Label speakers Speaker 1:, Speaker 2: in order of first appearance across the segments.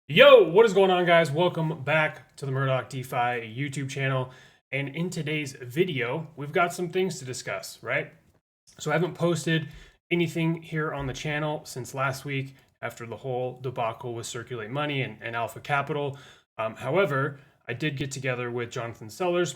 Speaker 1: Yo, what is going on, guys? Welcome back to the Murdoch DeFi YouTube channel. And in today's video, we've got some things to discuss, right? So I haven't posted anything here on the channel since last week after the whole debacle with Circulate Money and Alpha Capital. However, I did get together with Jonathan Sellers.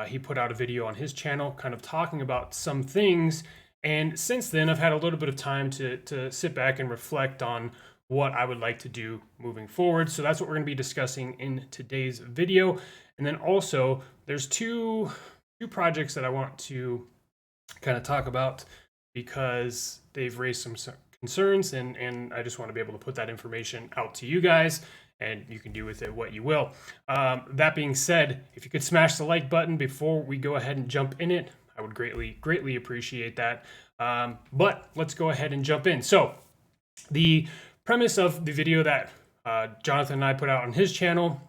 Speaker 1: He put out a video on his channel kind of talking about some things. And since then, I've had a little bit of time to sit back and reflect on what I would like to do moving forward. So that's what we're going to be discussing in today's video. And then also, there's two projects that I want to kind of talk about because they've raised some concerns, and I just want to be able to put that information out to you guys, and you can do with it what you will. That being said, if you could smash the like button before we go ahead and jump in it, I would greatly appreciate that. But let's go ahead and jump in. So the premise of the video that Jonathan and I put out on his channel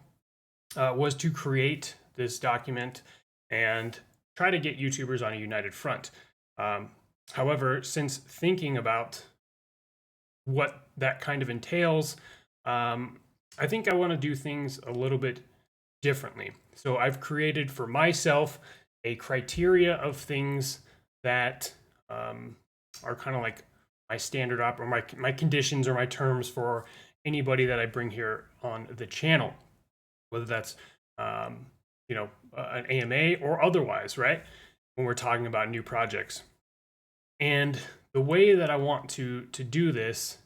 Speaker 1: was to create this document and try to get YouTubers on a united front. However, since thinking about what that kind of entails, I think I want to do things a little bit differently. So I've created for myself a criteria of things that are kind of like my standard or my conditions or my terms for anybody that I bring here on the channel, whether that's an AMA or otherwise, right? When we're talking about new projects. And the way that I want to do this,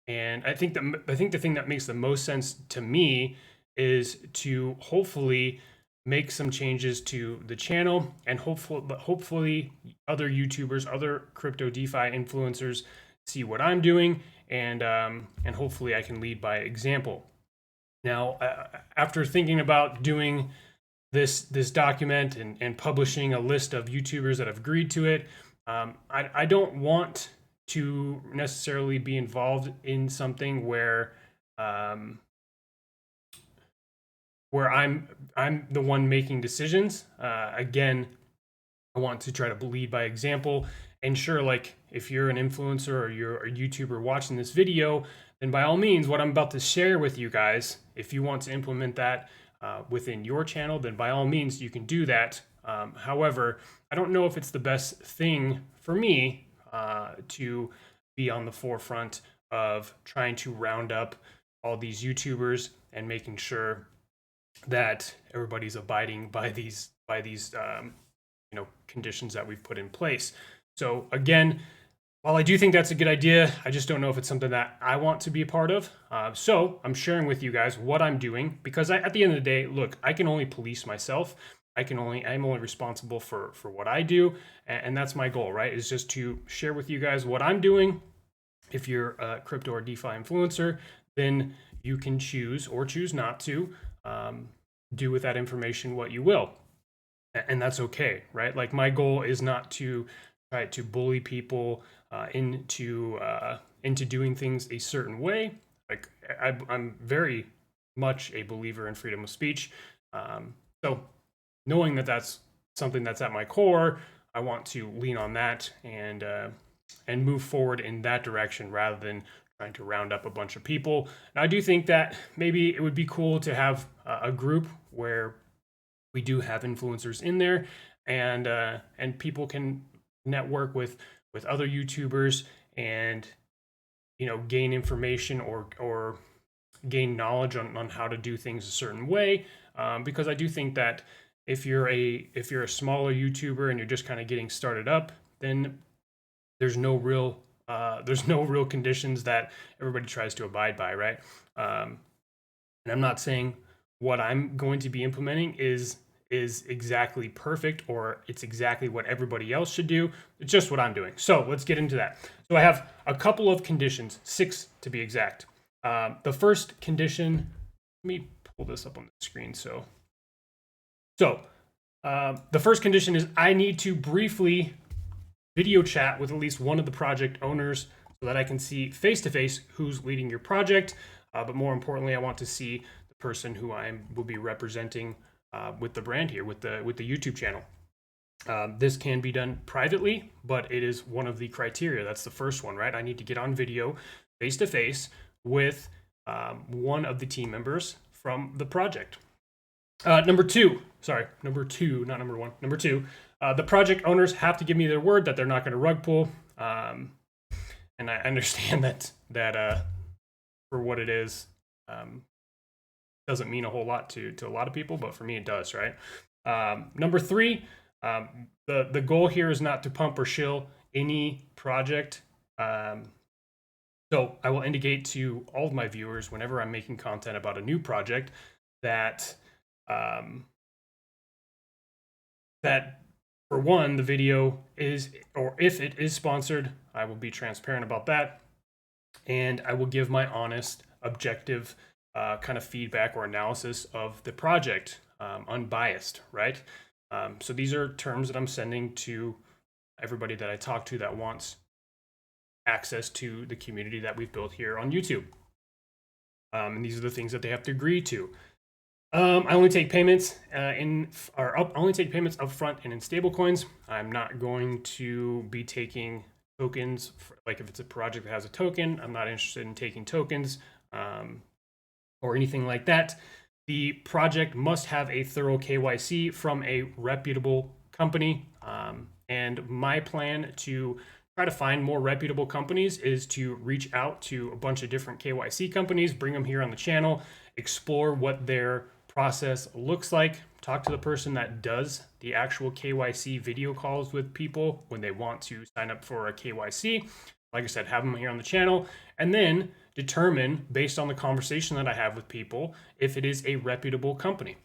Speaker 1: and I think the thing that makes the most sense to me is to hopefully make some changes to the channel, and hopefully other YouTubers, other crypto DeFi influencers see what I'm doing, and hopefully I can lead by example. Now, after thinking about doing this document and publishing a list of YouTubers that have agreed to it, I don't want to necessarily be involved in something where I'm the one making decisions. Again, I want to try to lead by example. And sure, like if you're an influencer or you're a YouTuber watching this video, then by all means, what I'm about to share with you guys, if you want to implement that within your channel, then by all means, you can do that. However, I don't know if it's the best thing for me to be on the forefront of trying to round up all these YouTubers and making sure that everybody's abiding by these conditions that we've put in place. So again, while I do think that's a good idea, I just don't know if it's something that I want to be a part of. So I'm sharing with you guys what I'm doing, because at the end of the day, look, I can only police myself. I'm only responsible for what I do, and that's my goal, right? Is just to share with you guys what I'm doing. If you're a crypto or DeFi influencer, then you can choose or choose not to do with that information what you will, and that's okay, right? Like my goal is not to try to bully people into doing things a certain way. Like I'm very much a believer in freedom of speech. So knowing that that's something that's at my core, I want to lean on that and move forward in that direction rather than trying to round up a bunch of people. And I do think that maybe it would be cool to have a group where we do have influencers in there, and people can network with other YouTubers and gain information or gain knowledge on how to do things a certain way. Because I do think that if you're a smaller YouTuber and you're just kind of getting started up, then there's no real conditions that everybody tries to abide by, right? And I'm not saying what I'm going to be implementing is exactly perfect or it's exactly what everybody else should do. It's just what I'm doing. So let's get into that. So I have a couple of conditions, 6 to be exact. The first condition, let me pull this up on the screen. So the first condition is I need to briefly video chat with at least one of the project owners so that I can see face to face who's leading your project. But more importantly, I want to see the person who I will be representing with the brand here, with the YouTube channel. This can be done privately, but it is one of the criteria. That's the first one, right? I need to get on video face to face with one of the team members from the project. Number two, not number one. Number two, the project owners have to give me their word that they're not going to rug pull. And I understand that for what it is, doesn't mean a whole lot to a lot of people, but for me it does, right? Number three, the goal here is not to pump or shill any project. So I will indicate to all of my viewers whenever I'm making content about a new project that that for one, the video is, or if it is sponsored, I will be transparent about that. And I will give my honest, objective kind of feedback or analysis of the project, unbiased, right? So these are terms that I'm sending to everybody that I talk to that wants access to the community that we've built here on YouTube. And these are the things that they have to agree to. I only take payments only take payments up front and in stable coins. I'm not going to be taking tokens like if it's a project that has a token. I'm not interested in taking tokens or anything like that. The project must have a thorough KYC from a reputable company. And my plan to try to find more reputable companies is to reach out to a bunch of different KYC companies, bring them here on the channel, explore what their process looks like, talk to the person that does the actual KYC video calls with people when they want to sign up for a KYC. Like I said, have them here on the channel, and then determine based on the conversation that I have with people if it is a reputable company.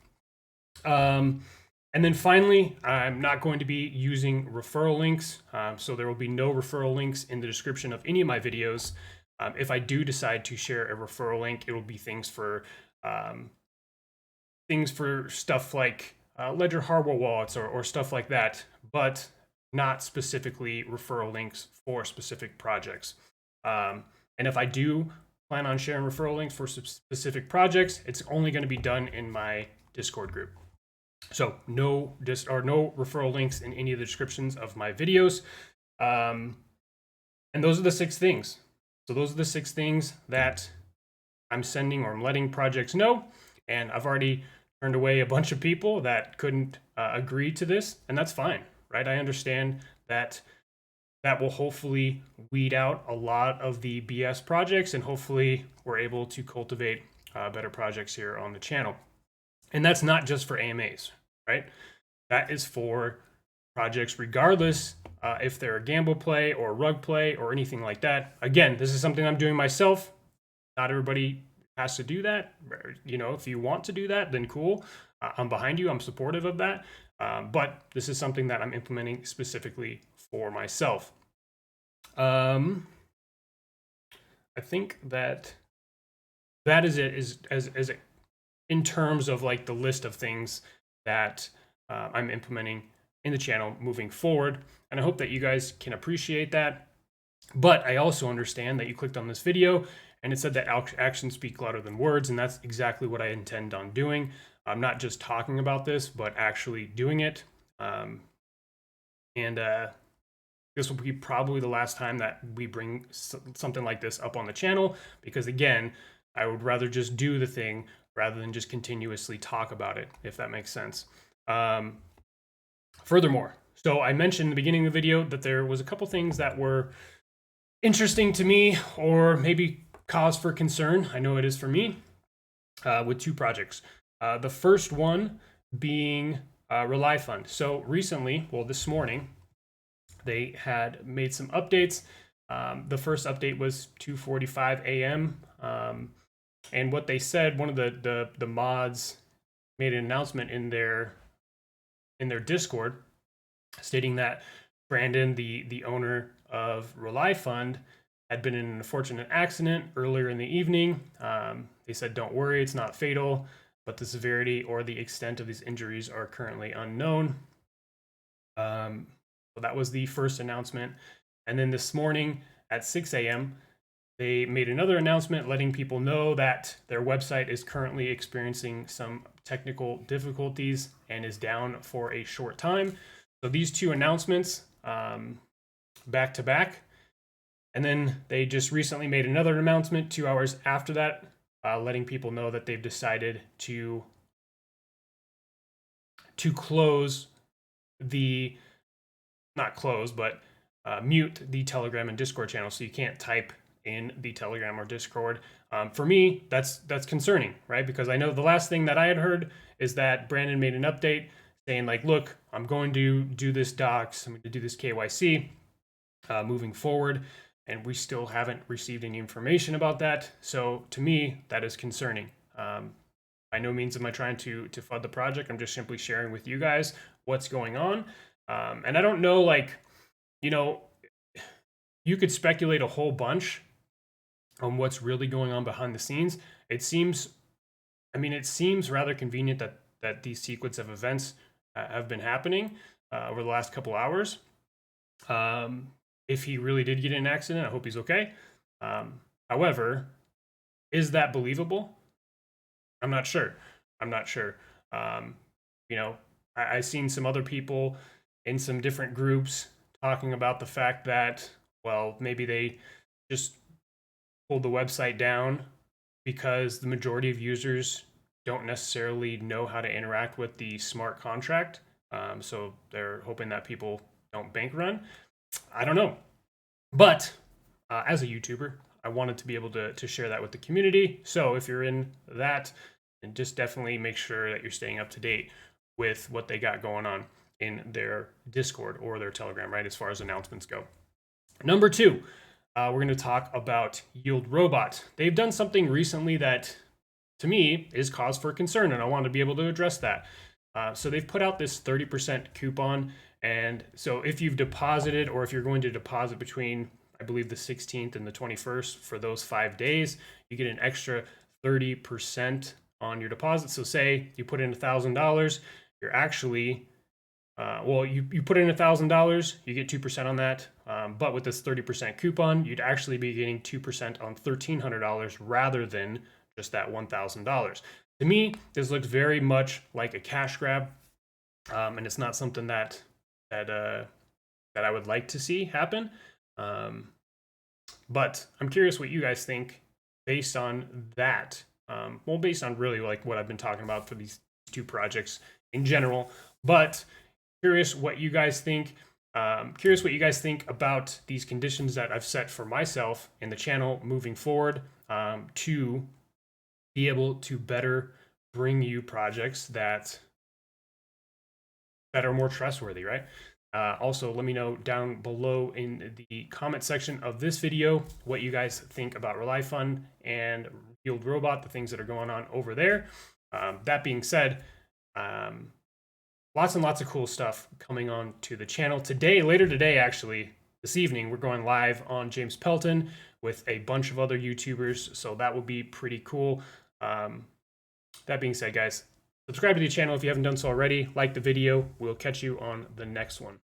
Speaker 1: And then finally, I'm not going to be using referral links. So there will be no referral links in the description of any of my videos. If I do decide to share a referral link, it will be things for stuff like Ledger hardware wallets or stuff like that, but not specifically referral links for specific projects. And if I do plan on sharing referral links for specific projects, it's only going to be done in my Discord group. So no referral links in any of the descriptions of my videos. And those are the 6 things. So those are the 6 things that I'm sending or I'm letting projects know. And I've already turned away a bunch of people that couldn't agree to this, and that's fine, right? I understand that will hopefully weed out a lot of the BS projects, and hopefully we're able to cultivate better projects here on the channel. And that's not just for AMAs, right? That is for projects regardless if they're a gamble play or rug play or anything like that. Again, this is something I'm doing myself. Not everybody has to do that. You know, if you want to do that, then cool. I'm behind you. I'm supportive of that. But this is something that I'm implementing specifically for myself. I think that is it in terms of like the list of things that I'm implementing in the channel moving forward. And I hope that you guys can appreciate that. But I also understand that you clicked on this video and it said that actions speak louder than words, and that's exactly what I intend on doing. I'm not just talking about this, but actually doing it. This will be probably the last time that we bring something like this up on the channel, because again, I would rather just do the thing rather than just continuously talk about it, if that makes sense. Furthermore, so I mentioned in the beginning of the video that there was a couple things that were interesting to me, or maybe cause for concern. I know it is for me, with 2 projects. The first one being Rely Fund. So recently, well, this morning, they had made some updates. The first update was 2:45 a.m. And what they said, one of the mods made an announcement in their Discord stating that Brandon, the owner of Rely Fund, had been in an unfortunate accident earlier in the evening. They said, don't worry, it's not fatal, but the severity or the extent of these injuries are currently unknown. So that was the first announcement. And then this morning at 6 a.m., they made another announcement letting people know that their website is currently experiencing some technical difficulties and is down for a short time. So these 2 announcements back to back. And then they just recently made another announcement 2 hours after that, letting people know that they've decided to close the, not close, but mute the Telegram and Discord channel, so you can't type in the Telegram or Discord. For me, that's concerning, right? Because I know the last thing that I had heard is that Brandon made an update saying like, look, I'm going to do this docs, I'm going to do this KYC moving forward, and we still haven't received any information about that. So to me, that is concerning. By no means am I trying to FUD the project. I'm just simply sharing with you guys what's going on. And I don't know, like, you know, you could speculate a whole bunch on what's really going on behind the scenes. It seems rather convenient that these sequence of events have been happening over the last couple hours. If he really did get in an accident, I hope he's okay. However, is that believable? I'm not sure. You know, I've seen some other people in some different groups talking about the fact that, well, maybe they just pulled the website down because the majority of users don't necessarily know how to interact with the smart contract. So they're hoping that people don't bank run. I don't know. But as a YouTuber, I wanted to be able to share that with the community. So if you're in that, and just definitely make sure that you're staying up to date with what they got going on in their Discord or their Telegram, right, as far as announcements go. Number 2, we're going to talk about Yield Robot. They've done something recently that, to me, is cause for concern, and I want to be able to address that. So they've put out this 30% coupon, and so if you've deposited, or if you're going to deposit between, I believe, the 16th and the 21st for those 5 days, you get an extra 30% on your deposit. So say you put in $1,000, you're actually, you put in $1,000, you get 2% on that. But with this 30% coupon, you'd actually be getting 2% on $1,300 rather than just that $1,000. To me, this looks very much like a cash grab, and it's not something that I would like to see happen. But I'm curious what you guys think based on that. Based on really like what I've been talking about for these 2 projects in general, but curious what you guys think. Curious what you guys think about these conditions that I've set for myself and the channel moving forward, to be able to better bring you projects that are more trustworthy, right? Also, let me know down below in the comment section of this video what you guys think about RelyFund and Yield Robot, the things that are going on over there. That being said, lots and lots of cool stuff coming on to the channel today. Later today, actually, this evening, we're going live on James Pelton with a bunch of other YouTubers, so that will be pretty cool. That being said, guys, subscribe to the channel if you haven't done so already. Like the video. We'll catch you on the next one.